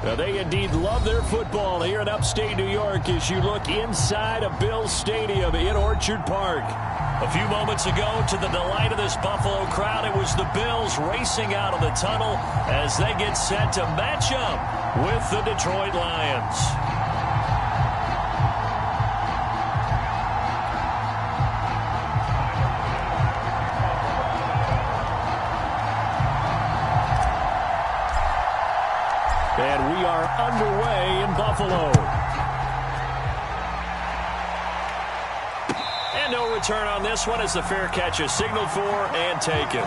Now, they indeed love their football here in upstate New York as you look inside of Bills Stadium in Orchard Park. A few moments ago, to the delight of this Buffalo crowd, it was the Bills racing out of the tunnel as they get set to match up with the Detroit Lions. And we are underway in Buffalo. And no return on this one as the fair catch is signaled for and taken.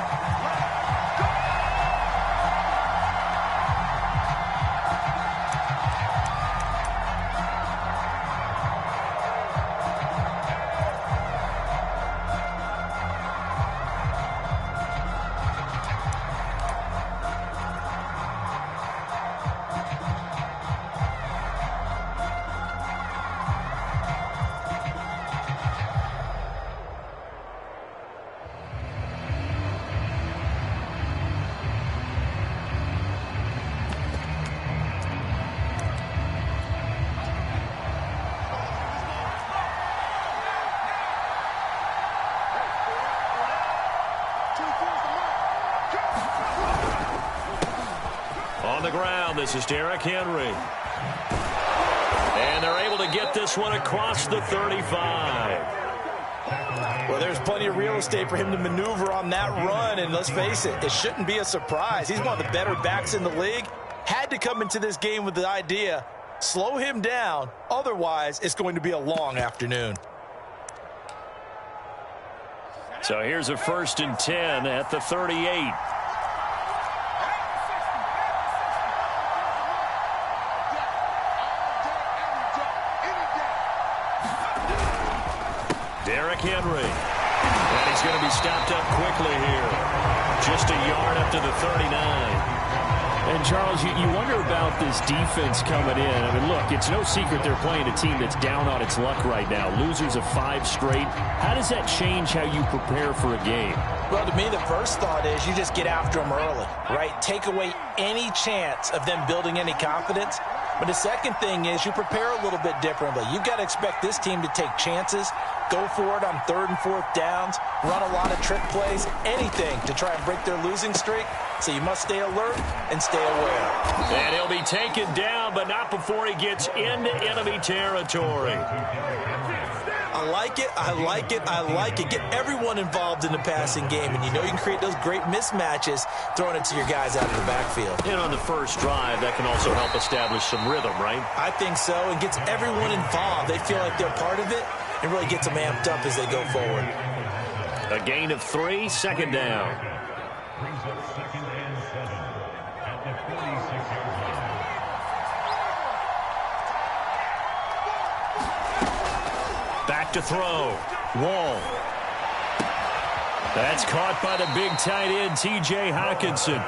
This is Derrick Henry. And they're able to get this one across the 35. Well, there's plenty of real estate for him to maneuver on that run, and let's face it, it shouldn't be a surprise. He's one of the better backs in the league. Had to come into this game with the idea, slow him down, otherwise it's going to be a long afternoon. So here's a 1st and 10 at the 38. Derrick Henry. And he's going to be stopped up quickly here. Just a yard up to the 39. And, Charles, you wonder about this defense coming in. I mean, look, it's no secret they're playing a team that's down on its luck right now. Losers of 5 straight. How does that change how you prepare for a game? Well, to me, the first thought is you just get after them early, right? Take away any chance of them building any confidence. But the second thing is you prepare a little bit differently. You've got to expect this team to take chances, go for it on 3rd and 4th downs, run a lot of trick plays, anything to try and break their losing streak. So you must stay alert and stay aware. And he'll be taken down, but not before he gets into enemy territory. I like it, I like it, I like it. Get everyone involved in the passing game, and you know you can create those great mismatches throwing it to your guys out of the backfield. And on the first drive, that can also help establish some rhythm, right? I think so, and gets everyone involved. They feel like they're part of it, and really gets them amped up as they go forward. A gain of 3, 2nd down. Back to throw. Wall. That's caught by the big tight end, T.J. Hockenson.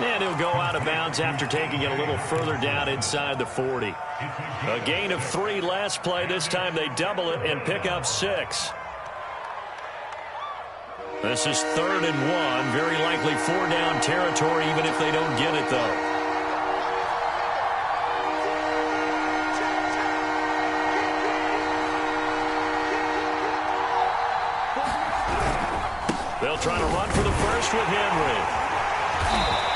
And he'll go out of bounds after taking it a little further down inside the 40. A gain of 3 last play. This time they double it and pick up 6. This is 3rd and 1. Very likely 4-down territory, even if they don't get it, though. They'll try to run for the first with Henry.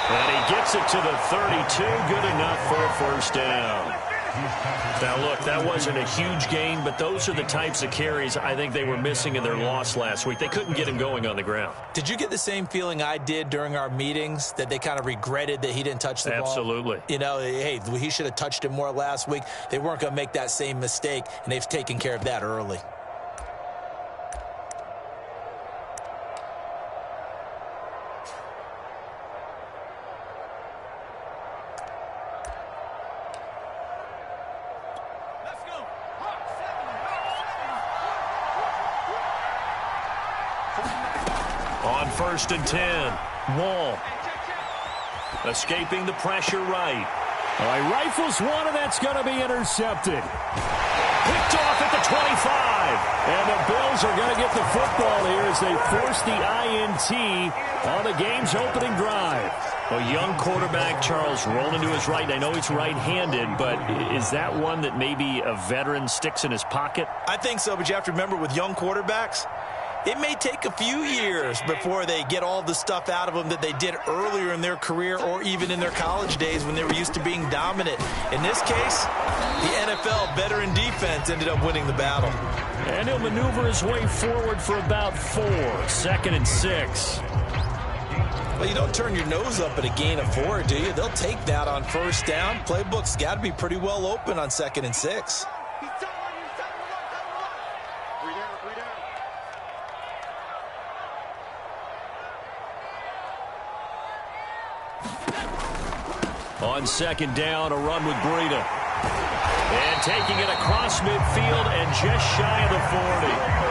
And he gets it to the 32. Good enough for a 1st down. Now, look, that wasn't a huge gain, but those are the types of carries I think they were missing in their loss last week. They couldn't get him going on the ground. Did you get the same feeling I did during our meetings, that they kind of regretted that he didn't touch the ball? Absolutely. You know, hey, he should have touched it more last week. They weren't going to make that same mistake, and they've taken care of that early. On 1st and 10, Wall. Escaping the pressure right. All right, rifles one, and that's going to be intercepted. Picked off at the 25. And the Bills are going to get the football here as they force the INT on the game's opening drive. A young quarterback, Charles, rolling to his right. And I know he's right-handed, but is that one that maybe a veteran sticks in his pocket? I think so, but you have to remember with young quarterbacks, it may take a few years before they get all the stuff out of them that they did earlier in their career or even in their college days when they were used to being dominant. In this case, the NFL veteran defense ended up winning the battle. And he'll maneuver his way forward for about 4. 2nd and 6. Well, you don't turn your nose up at a gain of 4, do you? They'll take that on first down. Playbook's got to be pretty well open on 2nd and 6. On 2nd down, a run with Breida. And taking it across midfield and just shy of the 40.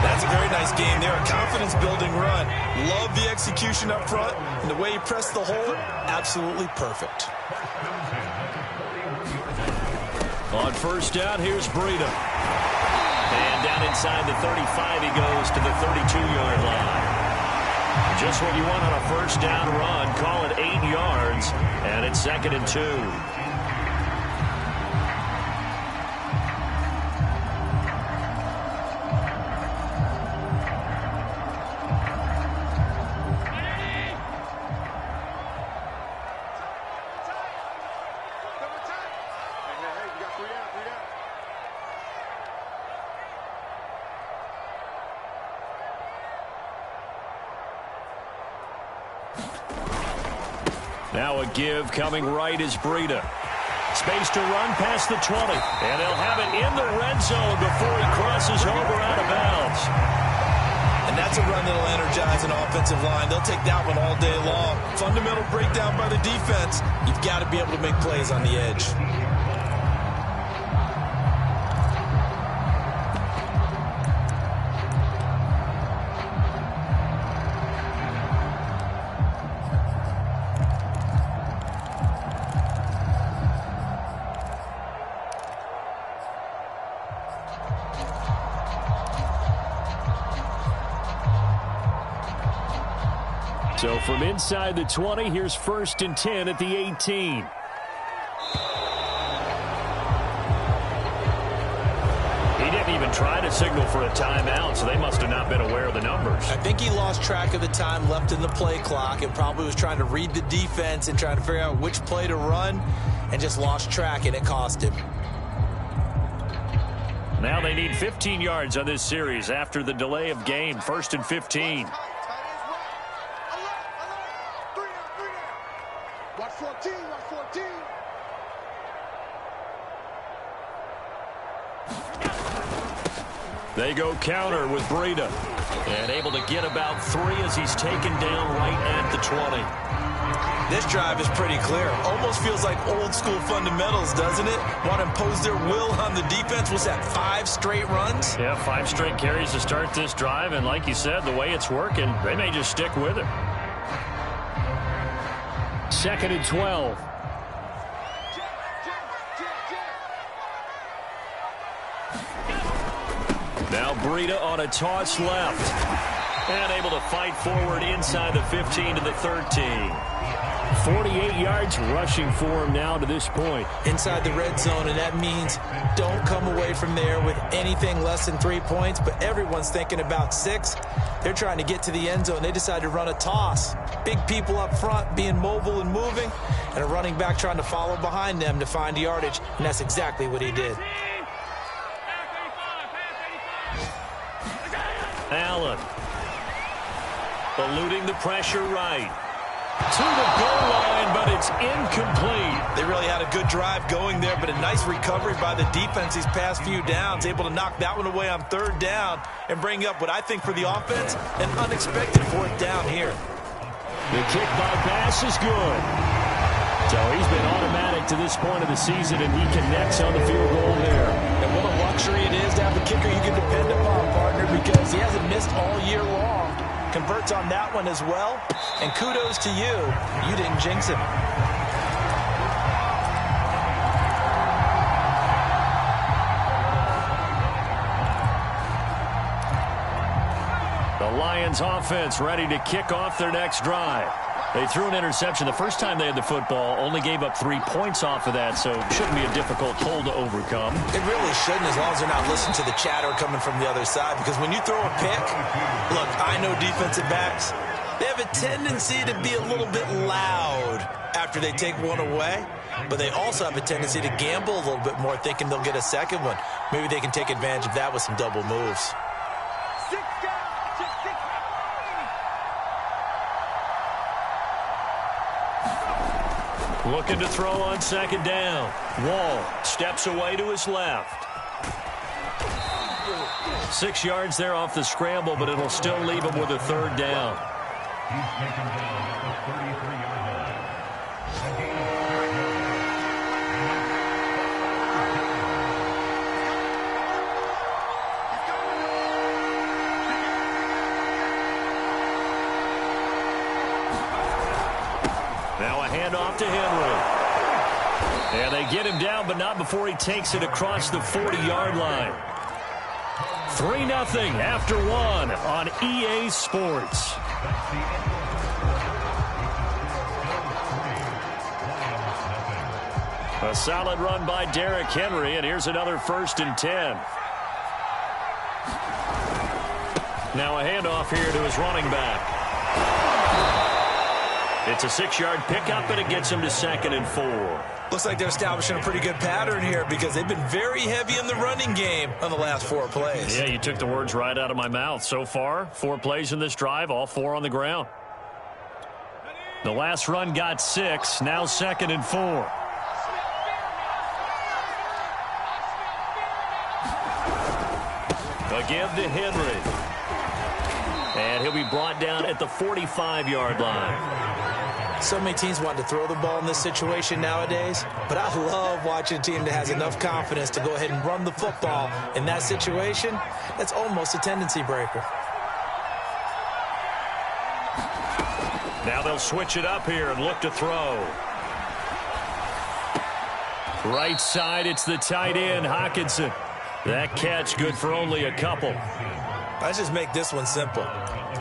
That's a very nice game there. A confidence-building run. Love the execution up front. And the way he pressed the hole, absolutely perfect. On first down, here's Breida. And down inside the 35, he goes to the 32-yard line. Just what you want on a first down run. Call it 8 yards. And it's 2nd and 2. Now a give coming right is Breida. Space to run past the 20. And they'll have it in the red zone before he crosses over out of bounds. And that's a run that'll energize an offensive line. They'll take that one all day long. Fundamental breakdown by the defense. You've got to be able to make plays on the edge. So from inside the 20, here's 1st and 10 at the 18. He didn't even try to signal for a timeout, so they must have not been aware of the numbers. I think he lost track of the time left in the play clock and probably was trying to read the defense and trying to figure out which play to run and just lost track, and it cost him. Now they need 15 yards on this series after the delay of game. 1st and 15. Watch 14, watch 14. They go counter with Breida. And able to get about 3 as he's taken down right at the 20. This drive is pretty clear. Almost feels like old school fundamentals, doesn't it? Want to impose their will on the defense. Was that 5 straight runs? Yeah, 5 straight carries to start this drive. And like you said, the way it's working, they may just stick with it. 2nd and 12. Now Breida on a toss left. And able to fight forward inside the 15 to the 13. 48 yards rushing for him now to this point. Inside the red zone, and that means don't come away from there with anything less than 3 points, but everyone's thinking about 6. They're trying to get to the end zone. They decide to run a toss. Big people up front being mobile and moving, and a running back trying to follow behind them to find yardage, and that's exactly what he did. Allen eluding the pressure right. To the goal line, but it's incomplete. They really had a good drive going there, but a nice recovery by the defense these past few downs, able to knock that one away on 3rd down and bring up what I think for the offense, an unexpected 4th down here. The kick by Bass is good. So he's been automatic to this point of the season, and he connects on the field goal there. And what a luxury it is to have a kicker you can depend upon, partner, because he hasn't missed all year long. Converts on that one as well. And kudos to you. You didn't jinx him. The Lions offense ready to kick off their next drive. They threw an interception the first time they had the football, only gave up 3 points off of that, so it shouldn't be a difficult hole to overcome. It really shouldn't, as long as they're not listening to the chatter coming from the other side, because when you throw a pick, look, I know defensive backs, they have a tendency to be a little bit loud after they take one away, but they also have a tendency to gamble a little bit more, thinking they'll get a second one. Maybe they can take advantage of that with some double moves. Looking to throw on second down. Wall steps away to his left. 6 yards there off the scramble, but it'll still leave him with a third down. He's taken down at the 33-yard line. Now a handoff to Henry. And they get him down, but not before he takes it across the 40-yard line. 3-0 after 1 on EA Sports. A solid run by Derrick Henry, and here's another 1st and 10. Now a handoff here to his running back. It's a 6-yard pickup, and it gets him to 2nd and 4. Looks like they're establishing a pretty good pattern here because they've been very heavy in the running game on the last 4 plays. Yeah, you took the words right out of my mouth. So far, 4 plays in this drive, all 4 on the ground. The last run got 6, now 2nd and 4. A give to Henry. And he'll be brought down at the 45-yard line. So many teams want to throw the ball in this situation nowadays, but I love watching a team that has enough confidence to go ahead and run the football. In that situation, that's almost a tendency breaker. Now they'll switch it up here and look to throw. Right side, it's the tight end, Hockenson. That catch good for only a couple. Let's just make this one simple.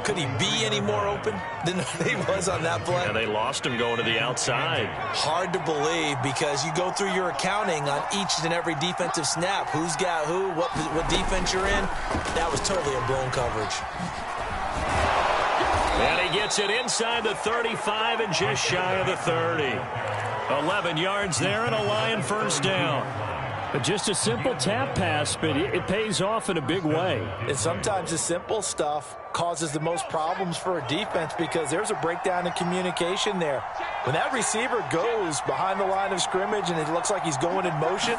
Could he be any more open than he was on that play? Yeah, they lost him going to the outside. Hard to believe because you go through your accounting on each and every defensive snap. Who's got who, what defense you're in. That was totally a blown coverage. And he gets it inside the 35 and just shy of the 30. 11 yards there and a Lion 1st down. But just a simple tap pass, but it pays off in a big way. And sometimes the simple stuff causes the most problems for a defense because there's a breakdown in communication there. When that receiver goes behind the line of scrimmage and it looks like he's going in motion,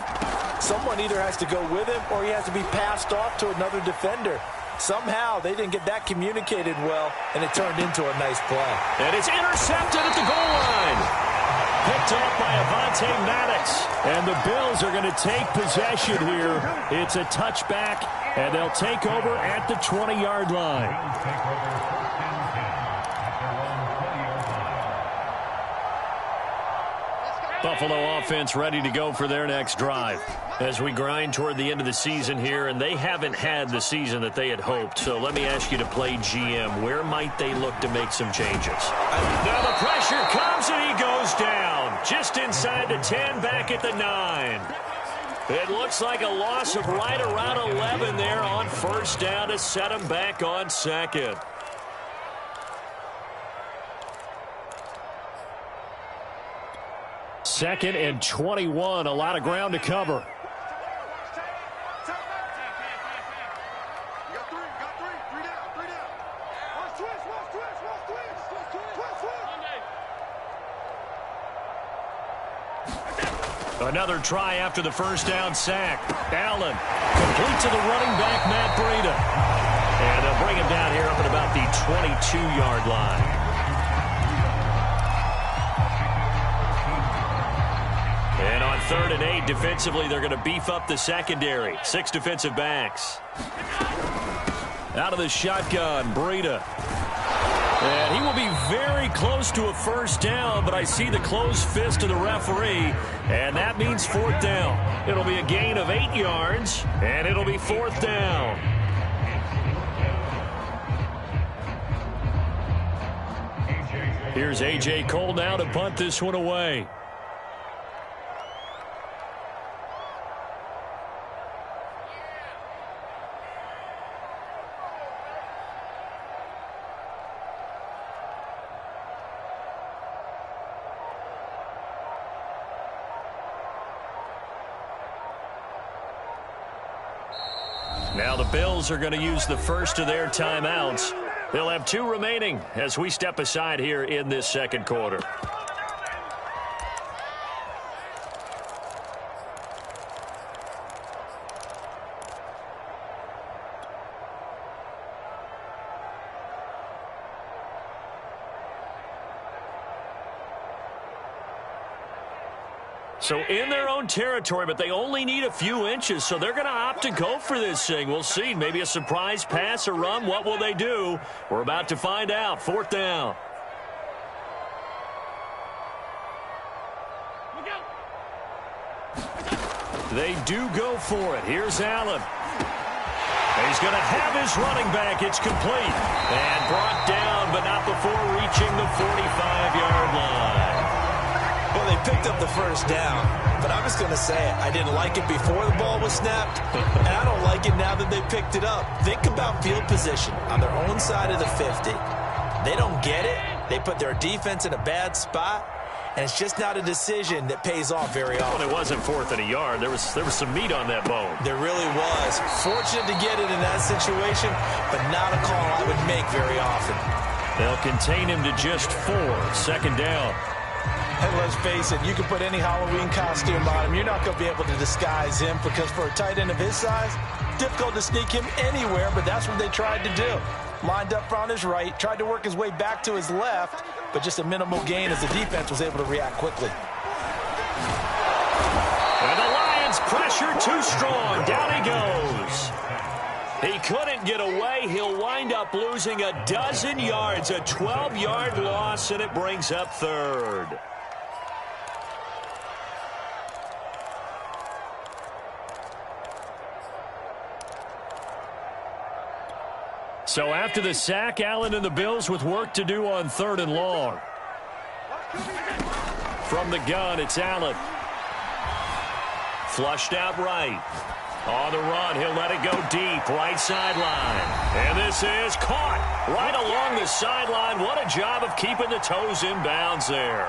someone either has to go with him or he has to be passed off to another defender. Somehow they didn't get that communicated well, and it turned into a nice play. And it's intercepted at the goal line. Picked off by Avonte Maddox. And the Bills are going to take possession here. It's a touchback, and they'll take over at the 20-yard line. Buffalo offense ready to go for their next drive as we grind toward the end of the season here, and they haven't had the season that they had hoped. So let me ask you to play GM. Where might they look to make some changes? Now the pressure comes, and he goes down. Just inside the 10, back at the 9. It looks like a loss of right around 11 there on 1st down to set him back on 2nd. Second and 21, a lot of ground to cover. Another try after the 1st down sack. Allen complete to the running back, Matt Breida. And they'll bring him down here up at about the 22-yard line. And on 3rd and 8, defensively, they're going to beef up the secondary. 6 defensive backs. Out of the shotgun, Breida. And he will be very close to a 1st down, but I see the closed fist of the referee, and that means 4th down. It'll be a gain of 8 yards, and it'll be 4th down. Here's A.J. Cole now to punt this one away. Now the Bills are going to use the first of their timeouts. They'll have 2 remaining as we step aside here in this second quarter. So in their own territory, but they only need a few inches, so they're going to opt to go for this thing. We'll see. Maybe a surprise pass or run. What will they do? We're about to find out. 4th down. They do go for it. Here's Allen. He's going to have his running back. It's complete. And brought down, but not before reaching the 45-yard line. Well, they picked up the first down, but I'm just going to say it. I didn't like it before the ball was snapped, and I don't like it now that they picked it up. Think about field position on their own side of the 50. They don't get it. They put their defense in a bad spot, and it's just not a decision that pays off very often. Well, it wasn't 4th and a yard. There was some meat on that bone. There really was. Fortunate to get it in that situation, but not a call I would make very often. They'll contain him to just 4. 2nd down. And let's face it, you can put any Halloween costume on him. You're not going to be able to disguise him because for a tight end of his size, difficult to sneak him anywhere, but that's what they tried to do. Lined up on his right, tried to work his way back to his left, but just a minimal gain as the defense was able to react quickly. And the Lions pressure too strong. Down he goes. He couldn't get away. He'll wind up losing a dozen yards, a 12-yard loss, and it brings up 3rd. So after the sack, Allen and the Bills with work to do on 3rd and long. From the gun, it's Allen. Flushed out right. On the run, he'll let it go deep, right sideline. And this is caught right along the sideline. What a job of keeping the toes in bounds there.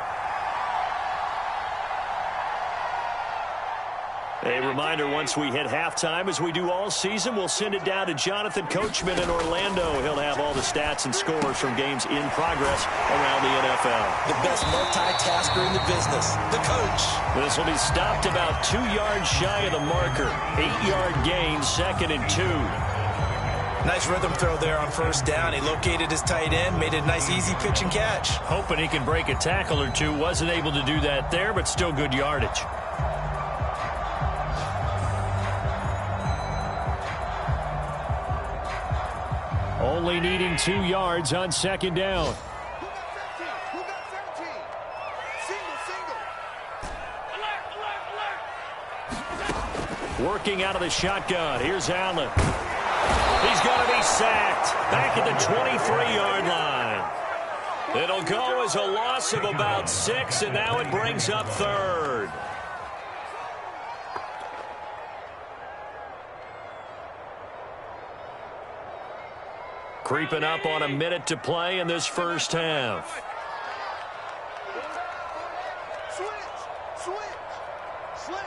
A reminder, once we hit halftime, as we do all season, we'll send it down to Jonathan Coachman in Orlando. He'll have all the stats and scores from games in progress around the NFL. The best multitasker in the business, the coach. This will be stopped about 2 yards shy of the marker. 8-yard gain, 2nd and 2. Nice rhythm throw there on 1st down. He located his tight end, made a nice easy pitch and catch. Hoping he can break a tackle or two. Wasn't able to do that there, but still good yardage. Only needing 2 yards on 2nd down. Who got 17? Single. Working out of the shotgun. Here's Allen. He's going to be sacked. Back at the 23-yard line. It'll go as a loss of about 6, and now it brings up 3rd. Creeping up on a minute to play in this first half. Switch. Slam.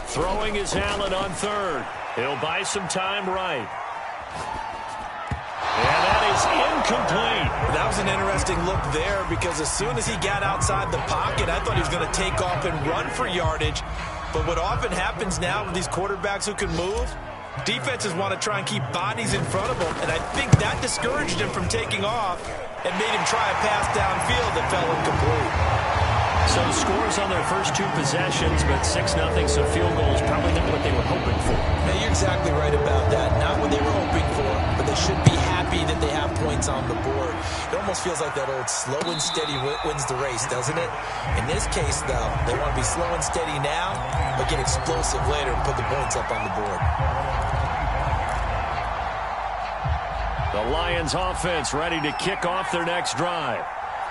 Throwing is Allen on 3rd. He'll buy some time right. And that is incomplete. That was an interesting look there because as soon as he got outside the pocket, I thought he was going to take off and run for yardage. But what often happens now with these quarterbacks who can move, defenses want to try and keep bodies in front of them, and I think that discouraged him from taking off and made him try a pass downfield that fell incomplete. So the scores on their first 2 possessions, but 6-0, so field goals probably not what they were hoping for. Yeah, you're exactly right about that. Not what they were hoping for, but they should be happy that they have points on the board. It almost feels like that old slow and steady wins the race, doesn't it? In this case, though, they want to be slow and steady now, but get explosive later and put the points up on the board. The Lions offense ready to kick off their next drive.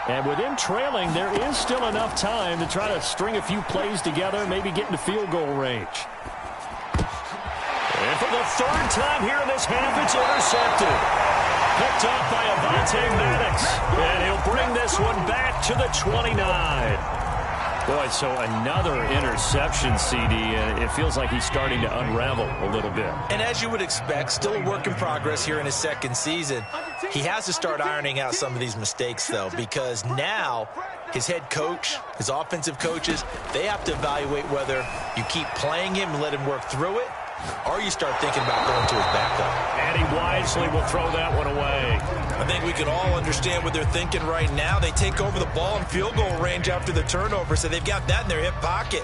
And with them trailing, there is still enough time to try to string a few plays together, maybe get into field goal range. And for the third time here in this half, it's intercepted. Picked up by Avonte Maddox. And he'll bring this one back to the 29. Boy, so another interception, CD, and it feels like he's starting to unravel a little bit. And as you would expect, still a work in progress here in his second season. He has to start ironing out some of these mistakes, though, because now his head coach, his offensive coaches, they have to evaluate whether you keep playing him and let him work through it, or you start thinking about going to his backup. And he wisely will throw that one away. I think we can all understand what they're thinking right now. They take over the ball in field goal range after the turnover, so they've got that in their hip pocket.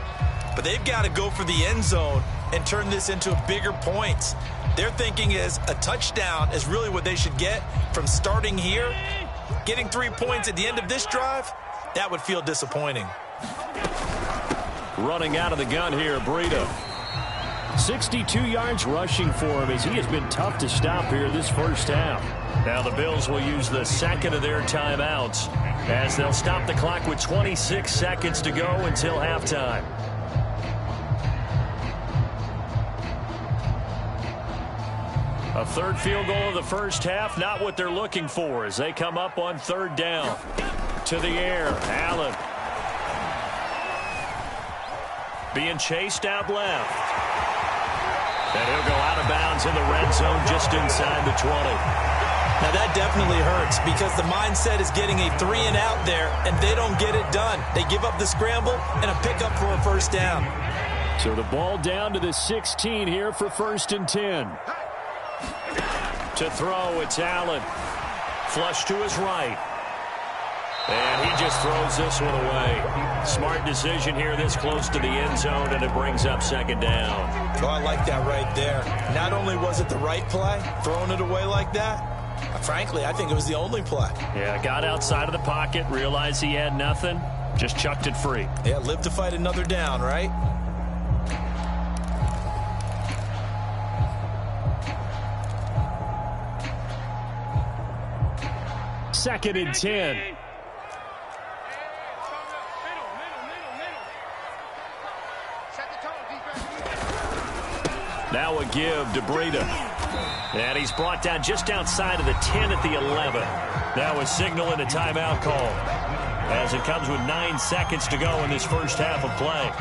But they've got to go for the end zone and turn this into bigger points. Their thinking is a touchdown is really what they should get from starting here. Getting 3 points at the end of this drive, that would feel disappointing. Running out of the gun here, Breida. 62 yards rushing for him as he has been tough to stop here this first half. Now the Bills will use the second of their timeouts as they'll stop the clock with 26 seconds to go until halftime. A third field goal of the first half, not what they're looking for as they come up on third down. To the air, Allen. Being chased out left. And he'll go out of bounds in the red zone just inside the 20. Now that definitely hurts because the mindset is getting a 3-and-out there, and they don't get it done. They give up the scramble and a pickup for a first down. So the ball down to the 16 here for 1st and 10. To throw, it's Allen. Flush to his right. And he just throws this one away. Smart decision here this close to the end zone, and it brings up second down. Oh, I like that right there. Not only was it the right play, throwing it away like that, frankly, I think it was the only play. Yeah, got outside of the pocket, realized he had nothing, just chucked it free. Yeah, live to fight another down, right? Second and 10. Now a give to Breida. And he's brought down just outside of the 10 at the 11. Now a signal and a timeout call as it comes with 9 seconds to go in this first half of play.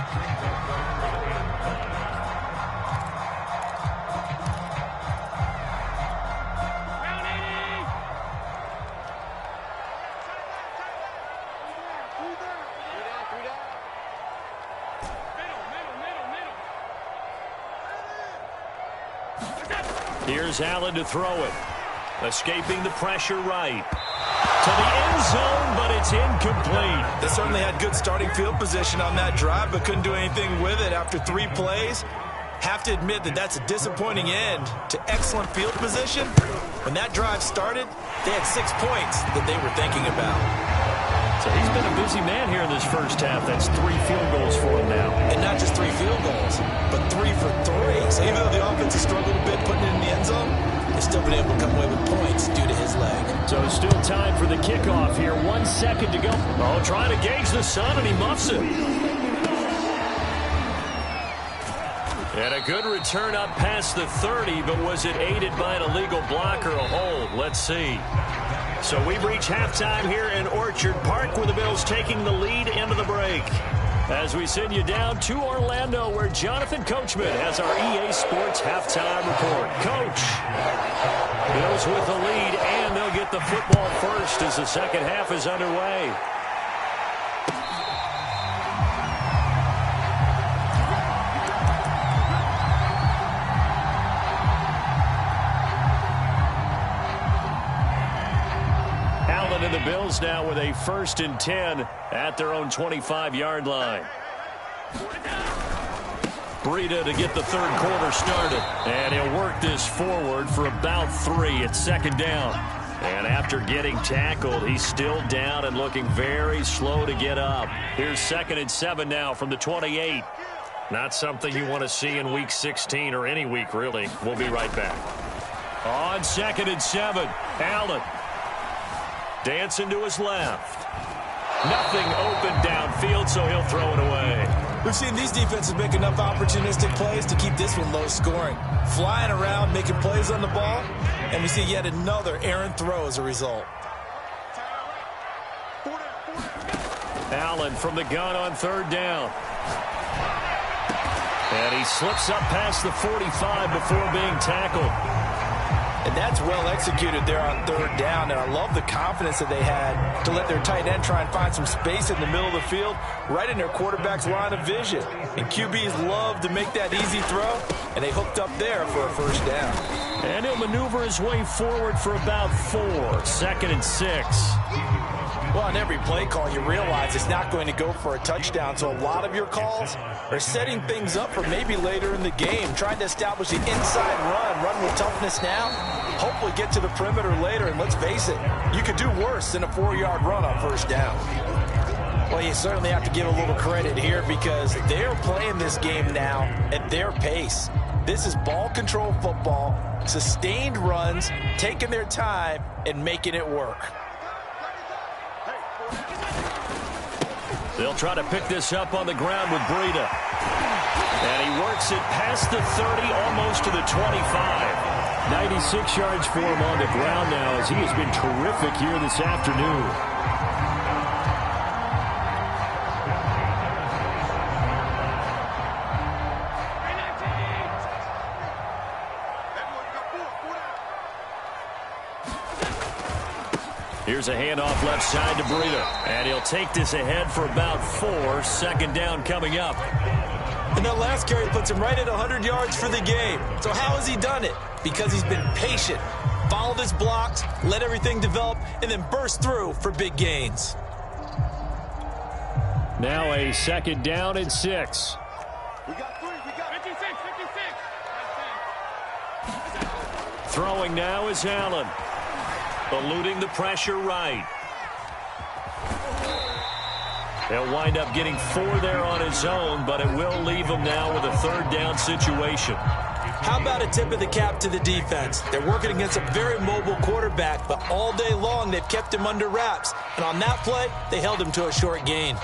Here's Allen to throw it. Escaping the pressure right. To the end zone, but it's incomplete. They certainly had good starting field position on that drive, but couldn't do anything with it after 3 plays. Have to admit that that's a disappointing end to excellent field position. When that drive started, they had 6 points that they were thinking about. So he's been a busy man here in this first half. That's 3 field goals for him now. And not just 3 field goals, but 3 for 3. So even though the offense has struggled a bit putting it in the end zone, they've still been able to come away with points due to his leg. So it's still time for the kickoff here. 1 second to go. Oh, trying to gauge the sun, and he muffs it. And a good return up past the 30, but was it aided by an illegal block or a hold? Let's see. So we reach halftime here in Orchard Park with the Bills taking the lead into the break. As we send you down to Orlando where Jonathan Coachman has our EA Sports halftime report. Coach, Bills with the lead, and they'll get the football first as the second half is underway. And the Bills now with a 1st and 10 at their own 25-yard line. Breida to get the third quarter started. And he'll work this forward for about 3 at second down. And after getting tackled, he's still down and looking very slow to get up. Here's 2nd and 7 now from the 28. Not something you want to see in Week 16 or any week, really. We'll be right back. On 2nd and 7, Allen. Dancing to his left. Nothing open downfield, so he'll throw it away. We've seen these defenses make enough opportunistic plays to keep this one low scoring. Flying around, making plays on the ball, and we see yet another errant throw as a result. Allen from the gun on 3rd down. And he slips up past the 45 before being tackled. And that's well executed there on 3rd down, and I love the confidence that they had to let their tight end try and find some space in the middle of the field, right in their quarterback's line of vision. And QBs love to make that easy throw, and they hooked up there for a 1st down. And he'll maneuver his way forward for about 4, 2nd and 6. Well, on every play call, you realize it's not going to go for a touchdown, so a lot of your calls are setting things up for maybe later in the game, trying to establish the inside run with toughness now, hopefully get to the perimeter later, and let's face it, you could do worse than a 4-yard run on 1st down. Well, you certainly have to give a little credit here because they're playing this game now at their pace. This is ball control football, sustained runs, taking their time, and making it work. They'll try to pick this up on the ground with Breida. And he works it past the 30, almost to the 25. 96 yards for him on the ground now as he has been terrific here this afternoon. Here's a handoff left side to Breida. And he'll take this ahead for about 4. 2nd down coming up. And that last carry puts him right at 100 yards for the game. So how has he done it? Because he's been patient, followed his blocks, let everything develop, and then burst through for big gains. Now a 2nd down and 6. We got 3. We got 56. 56. Throwing now is Allen. Eluding the pressure right. He'll wind up getting 4 there on his own, but it will leave him now with a 3rd down situation. How about a tip of the cap to the defense? They're working against a very mobile quarterback, but all day long they've kept him under wraps. And on that play, they held him to a short gain.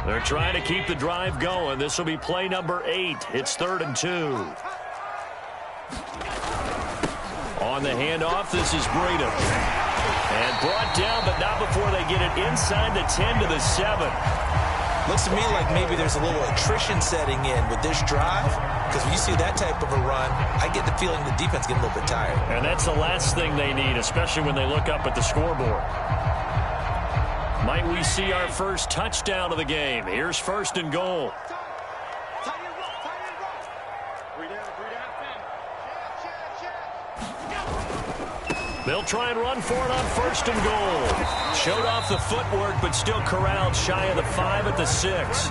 They're trying to keep the drive going. This will be play number 8. It's 3rd and 2. On the handoff, this is Breida. And brought down, but not before they get it inside the 10 to the 7. Looks to me like maybe there's a little attrition setting in with this drive. Because when you see that type of a run, I get the feeling the defense getting a little bit tired. And that's the last thing they need, especially when they look up at the scoreboard. Might we see our first touchdown of the game? Here's 1st and goal. Tight end rock. 3 down. They'll try and run for it on 1st and goal. Showed off the footwork, but still corralled shy of the 5 at the 6.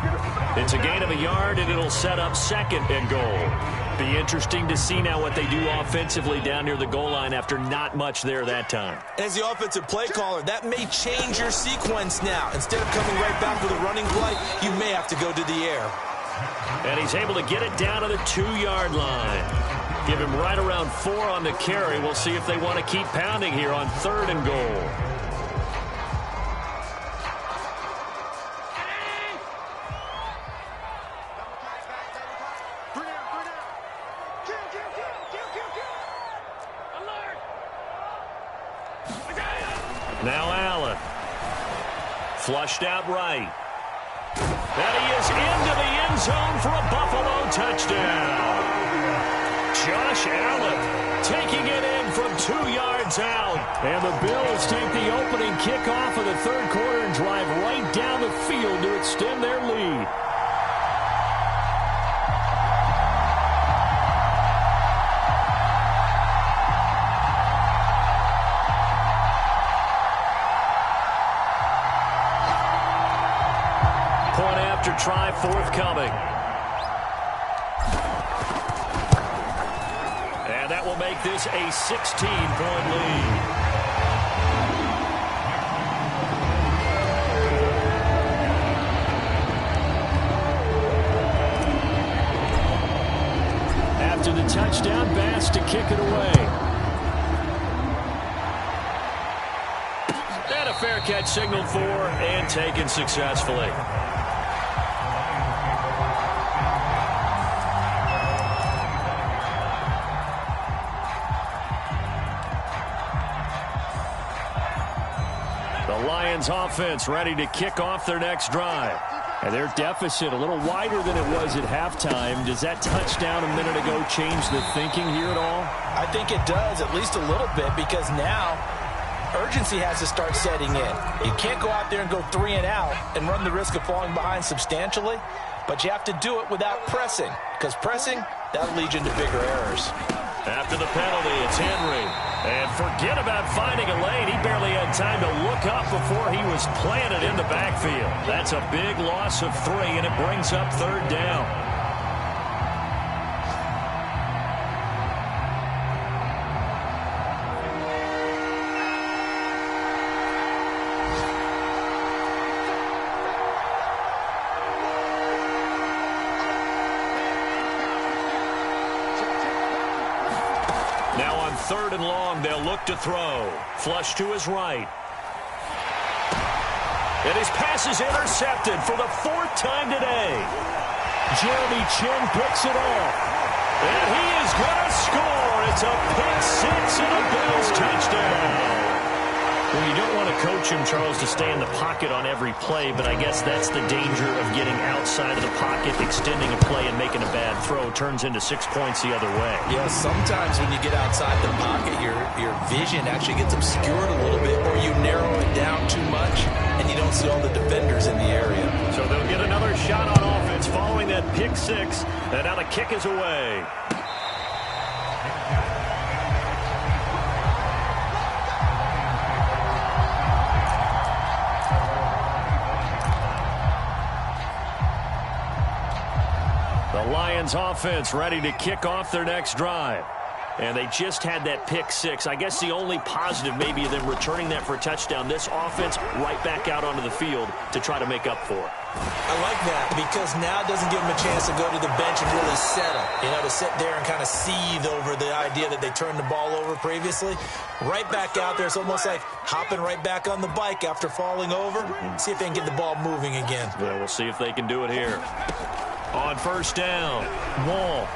It's a gain of a yard, and it'll set up 2nd and goal. Be interesting to see now what they do offensively down near the goal line after not much there that time. As the offensive play caller, that may change your sequence now. Instead of coming right back with a running play, you may have to go to the air. And he's able to get it down to the 2-yard line. Give him right around 4 on the carry. We'll see if they want to keep pounding here on 3rd and goal. Now Allen. Flushed out right. And he is into the end zone for a Buffalo touchdown. Josh Allen taking it in from 2 yards out. And the Bills take the opening kickoff of the 3rd quarter and drive right down the field to extend their lead. Try forthcoming. And that will make this a 16-point lead. touchdown. Bass to kick it away. And a fair catch signaled for and taken successfully. The Lions offense ready to kick off their next drive. And their deficit a little wider than it was at halftime. Does that touchdown a minute ago change the thinking here at all? I think it does, at least a little bit, because now urgency has to start setting in. You can't go out there and go 3 and out and run the risk of falling behind substantially, but you have to do it without pressing, because pressing, that'll lead you into bigger errors. After the penalty, it's Henry. And forget about finding a lane. He barely had time to look up before he was planted in the backfield. That's a big loss of 3, and it brings up 3rd down. Now on 3rd and long, they'll look to throw. Flush to his right. And his pass is intercepted for the 4th time today. Jeremy Chinn picks it off. And he is going to score. It's a pick 6 and a Bills touchdown. Well, you don't want to coach him, Charles, to stay in the pocket on every play, but I guess that's the danger of getting outside of the pocket, extending a play and making a bad throw. Turns into 6 points the other way. Yeah, sometimes when you get outside the pocket, your vision actually gets obscured a little bit, or you narrow it down too much, and you don't see all the defenders in the area. So they'll get another shot on offense following that pick 6, and now the kick is away. The Lions offense ready to kick off their next drive. And they just had that pick 6. I guess the only positive maybe of them returning that for a touchdown. This offense right back out onto the field to try to make up for it. I like that because now it doesn't give them a chance to go to the bench and really settle. You know, to sit there and kind of seethe over the idea that they turned the ball over previously. Right back out there. It's almost like hopping right back on the bike after falling over. See if they can get the ball moving again. Well, we'll see if they can do it here. On 1st down, Wall.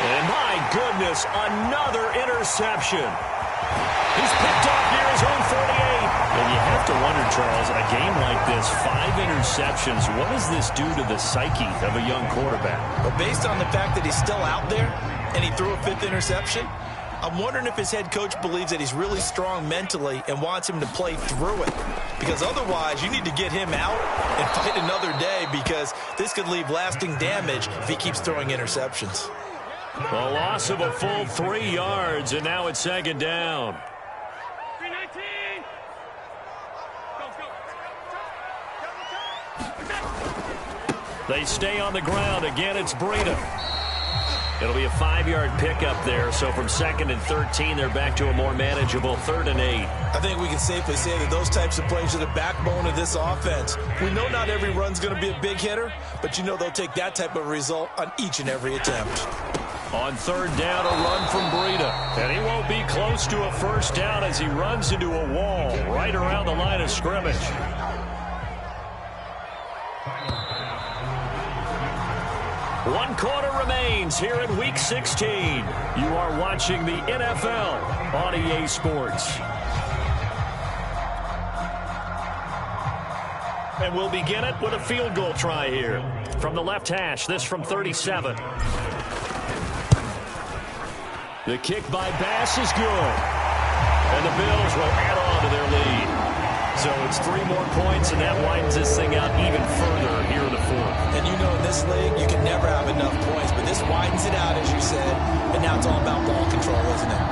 And my goodness, another interception. He's picked off near his own 48. And you have to wonder, Charles, a game like this, 5 interceptions, what does this do to the psyche of a young quarterback? But based on the fact that he's still out there and he threw a 5th interception, I'm wondering if his head coach believes that he's really strong mentally and wants him to play through it. Because otherwise, you need to get him out and fight another day because this could leave lasting damage if he keeps throwing interceptions. A loss of a full 3 yards, and now it's 2nd down. 319. Go. They stay on the ground. Again, it's Breida. It'll be a 5-yard pickup there. So from 2nd and 13, they're back to a more manageable 3rd and 8. I think we can safely say that those types of plays are the backbone of this offense. We know not every run's going to be a big hitter, but you know they'll take that type of result on each and every attempt. On 3rd down, a run from Breida. And he won't be close to a 1st down as he runs into a wall right around the line of scrimmage. One quarter remains here in Week 16. You are watching the NFL on EA Sports. And we'll begin it with a field goal try here. From the left hash, this from 37. The kick by Bass is good. And the Bills will add on to their lead. So it's 3 more points, and that widens this thing out even further here in the 4th. And you know in this league, you can never have enough points. But this widens it out, as you said. And now it's all about ball control, isn't it?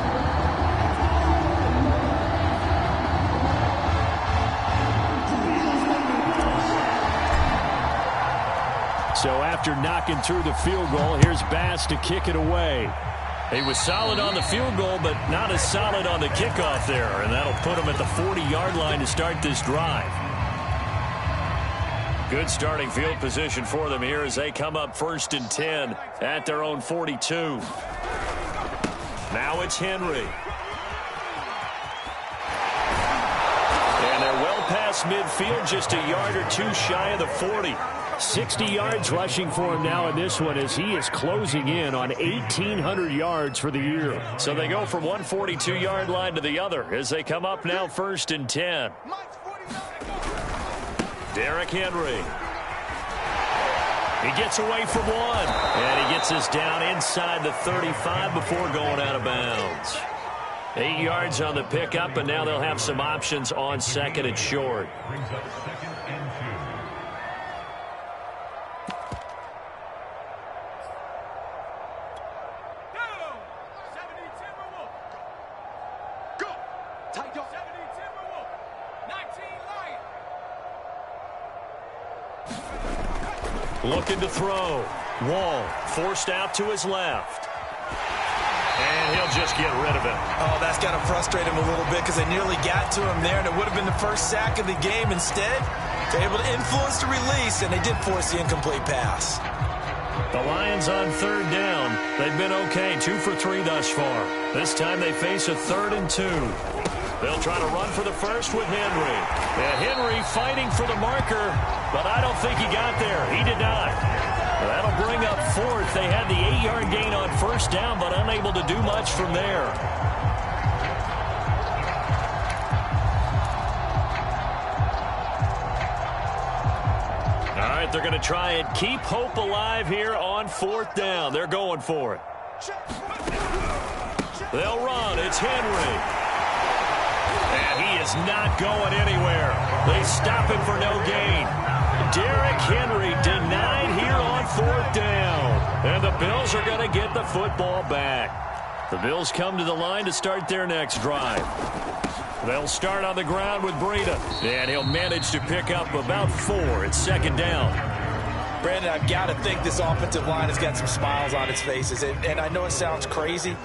So after knocking through the field goal, here's Bass to kick it away. He was solid on the field goal, but not as solid on the kickoff there. And that'll put him at the 40-yard line to start this drive. Good starting field position for them here as they come up 1st and 10 at their own 42. Now it's Henry. And they're well past midfield, just a yard or two shy of the 40. 60 yards rushing for him now in this one as he is closing in on 1,800 yards for the year. So they go from one 42-yard line to the other as they come up now 1st and 10. Derrick Henry. He gets away from one. And he gets us down inside the 35 before going out of bounds. 8 yards on the pickup, and now they'll have some options on 2nd and short. Brings up 2nd and 2. Looking to throw. Wall forced out to his left. And he'll just get rid of it. Oh, that's got to frustrate him a little bit because they nearly got to him there, and it would have been the first sack of the game. Instead, they're able to influence the release, and they did force the incomplete pass. The Lions on 3rd down. They've been okay, 2 for 3 thus far. This time they face a 3rd and 2. They'll try to run for the first with Henry. And Henry fighting for the marker, but I don't think he got there. He did not. That'll bring up 4th. They had the 8-yard gain on 1st down, but unable to do much from there. All right, they're going to try and keep hope alive here on 4th down. They're going for it. They'll run. It's Henry. And he is not going anywhere. They stop him for no gain. Derrick Henry denied here on 4th down. And the Bills are going to get the football back. The Bills come to the line to start their next drive. They'll start on the ground with Breida. And he'll manage to pick up about 4. It's 2nd down. Brandon, I've got to think this offensive line has got some smiles on its faces. And I know it sounds crazy,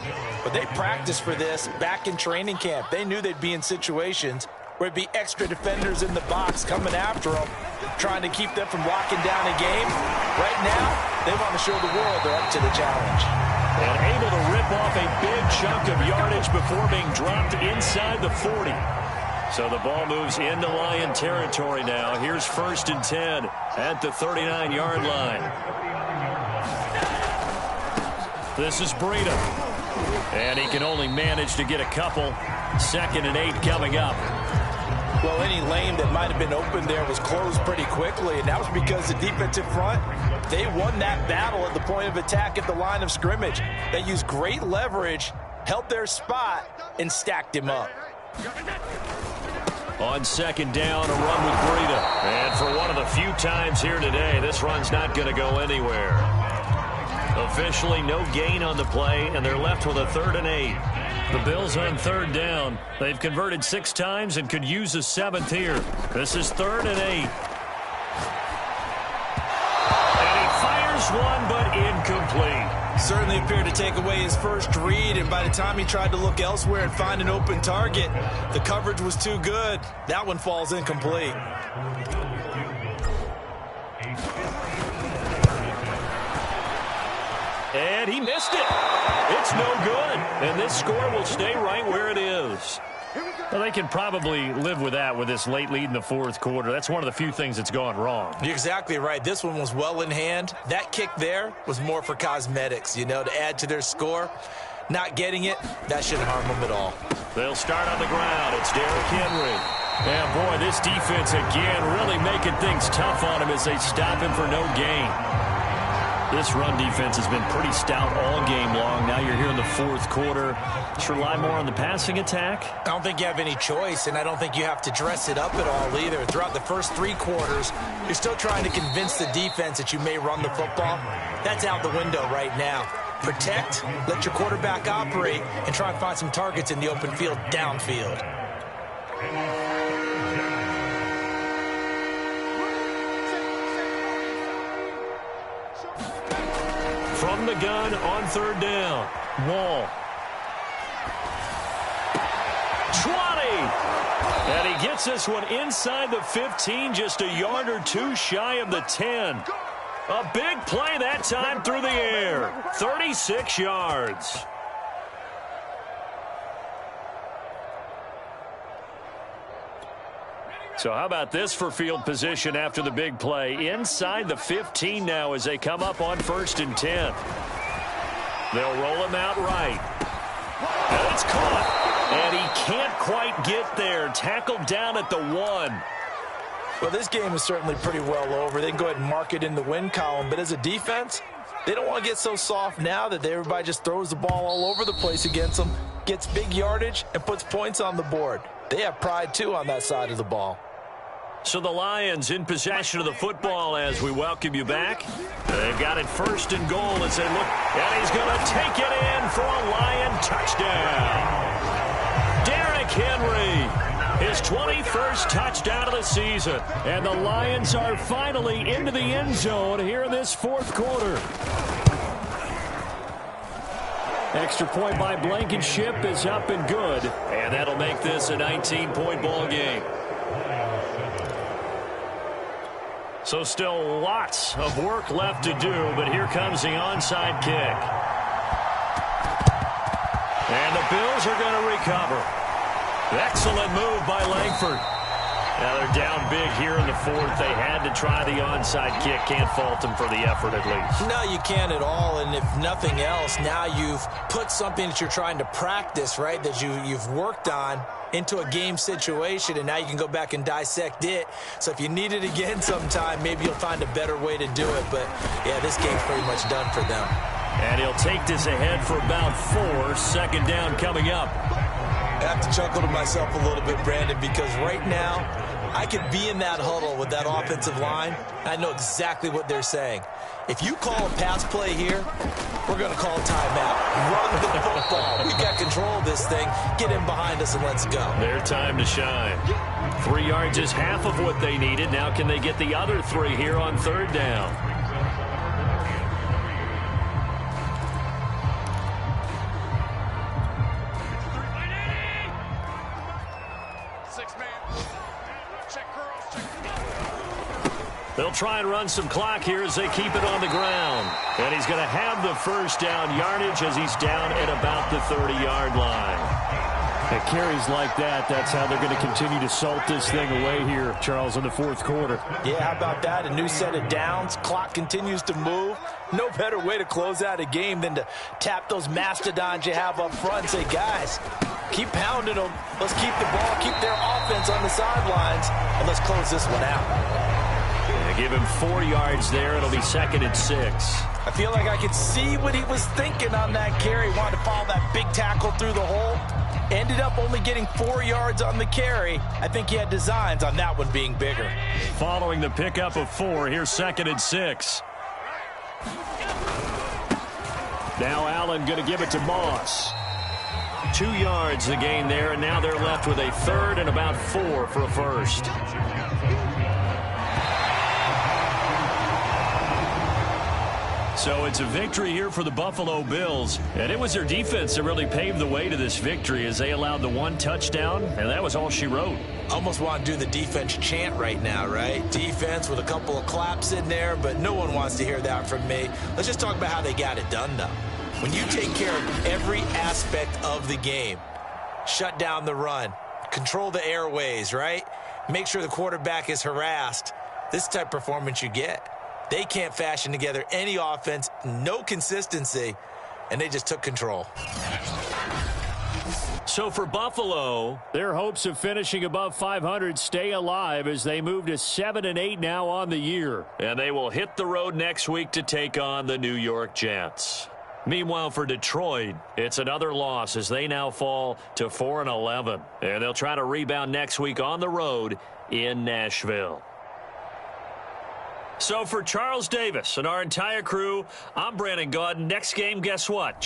but they practiced for this back in training camp. They knew they'd be in situations where it'd be extra defenders in the box coming after them, trying to keep them from locking down a game. Right now, they want to show the world they're up to the challenge. And able to rip off a big chunk of yardage before being dropped inside the 40. So the ball moves into Lion territory now. Here's 1st and 10 at the 39-yard line. This is Breida. And he can only manage to get a couple. 2nd and 8 coming up. Well, any lane that might have been open there was closed pretty quickly, and that was because the defensive front, they won that battle at the point of attack at the line of scrimmage. They used great leverage, held their spot, and stacked him up. On 2nd down, a run with Breida. And for one of the few times here today, this run's not going to go anywhere. Officially no gain on the play, and they're left with a 3rd and 8. The Bills on 3rd down. They've converted 6 times and could use a 7th here. This is 3rd and 8. And he fires one, but incomplete. Certainly appeared to take away his first read, and by the time he tried to look elsewhere and find an open target, the coverage was too good. That one falls incomplete. And he missed it. It's no good. And this score will stay right where it is. Well, they can probably live with that with this late lead in the 4th quarter. That's one of the few things that's gone wrong. You're exactly right. This one was well in hand. That kick there was more for cosmetics, you know, to add to their score. Not getting it, that shouldn't harm them at all. They'll start on the ground. It's Derrick Henry. And, boy, this defense again really making things tough on him as they stop him for no gain. This run defense has been pretty stout all game long. Now you're here in the 4th quarter. Just rely more on the passing attack. I don't think you have any choice, and I don't think you have to dress it up at all either. Throughout the first 3 quarters, you're still trying to convince the defense that you may run the football. That's out the window right now. Protect, let your quarterback operate, and try and find some targets in the open field downfield. From the gun on 3rd down. Wall. 20. And he gets this one inside the 15, just a yard or two shy of the 10. A big play that time through the air. 36 yards. So how about this for field position after the big play? Inside the 15 now as they come up on 1st and 10. They'll roll him out right. And it's caught. And he can't quite get there. Tackled down at the 1. Well, this game is certainly pretty well over. They can go ahead and mark it in the win column. But as a defense, they don't want to get so soft now that everybody just throws the ball all over the place against them, gets big yardage, and puts points on the board. They have pride, too, on that side of the ball. So the Lions in possession of the football as we welcome you back. They've got it 1st and goal as they look. And he's going to take it in for a Lion touchdown. Derrick Henry, his 21st touchdown of the season. And the Lions are finally into the end zone here in this 4th quarter. Extra point by Blankenship is up and good. And that'll make this a 19-point ball game. So still lots of work left to do, but here comes the onside kick. And the Bills are going to recover. Excellent move by Langford. Now they're down big here in the 4th. They had to try the onside kick. Can't fault them for the effort at least. No, you can't at all. And if nothing else, now you've put something that you're trying to practice, right, that you've worked on into a game situation, and now you can go back and dissect it. So if you need it again sometime, maybe you'll find a better way to do it. But, yeah, this game's pretty much done for them. And he'll take this ahead for about 4. 2nd down coming up. I have to chuckle to myself a little bit, Brandon, because right now I could be in that huddle with that offensive line. I know exactly what they're saying. If you call a pass play here, we're going to call timeout. Run the football. We got control of this thing. Get in behind us and let's go. Their time to shine. 3 yards is half of what they needed. Now can they get the other 3 here on 3rd down? They'll try and run some clock here as they keep it on the ground. And he's going to have the 1st down yardage as he's down at about the 30-yard line. At carries like that, that's how they're going to continue to salt this thing away here, Charles, in the 4th quarter. Yeah, how about that? A new set of downs. Clock continues to move. No better way to close out a game than to tap those mastodons you have up front and say, guys, keep pounding them. Let's keep the ball, keep their offense on the sidelines, and let's close this one out. Give him 4 yards there. It'll be 2nd and 6. I feel like I could see what he was thinking on that carry. Wanted to follow that big tackle through the hole. Ended up only getting 4 yards on the carry. I think he had designs on that one being bigger. Following the pickup of 4, here's 2nd and 6. Now Allen going to give it to Moss. 2 yards the gain there, and now they're left with a 3rd and about 4 for a 1st. So it's a victory here for the Buffalo Bills. And it was their defense that really paved the way to this victory as they allowed the 1 touchdown, and that was all she wrote. Almost want to do the defense chant right now, right? Defense with a couple of claps in there, but no one wants to hear that from me. Let's just talk about how they got it done, though. When you take care of every aspect of the game, shut down the run, control the airways, right? Make sure the quarterback is harassed. This type of performance you get. They can't fashion together any offense, no consistency, and they just took control. So for Buffalo, their hopes of finishing above 500 stay alive as they move to 7-8 now on the year. And they will hit the road next week to take on the New York Jets. Meanwhile, for Detroit, it's another loss as they now fall to 4-11. And they'll try to rebound next week on the road in Nashville. So for Charles Davis and our entire crew, I'm Brandon Gaudin. Next game, guess what?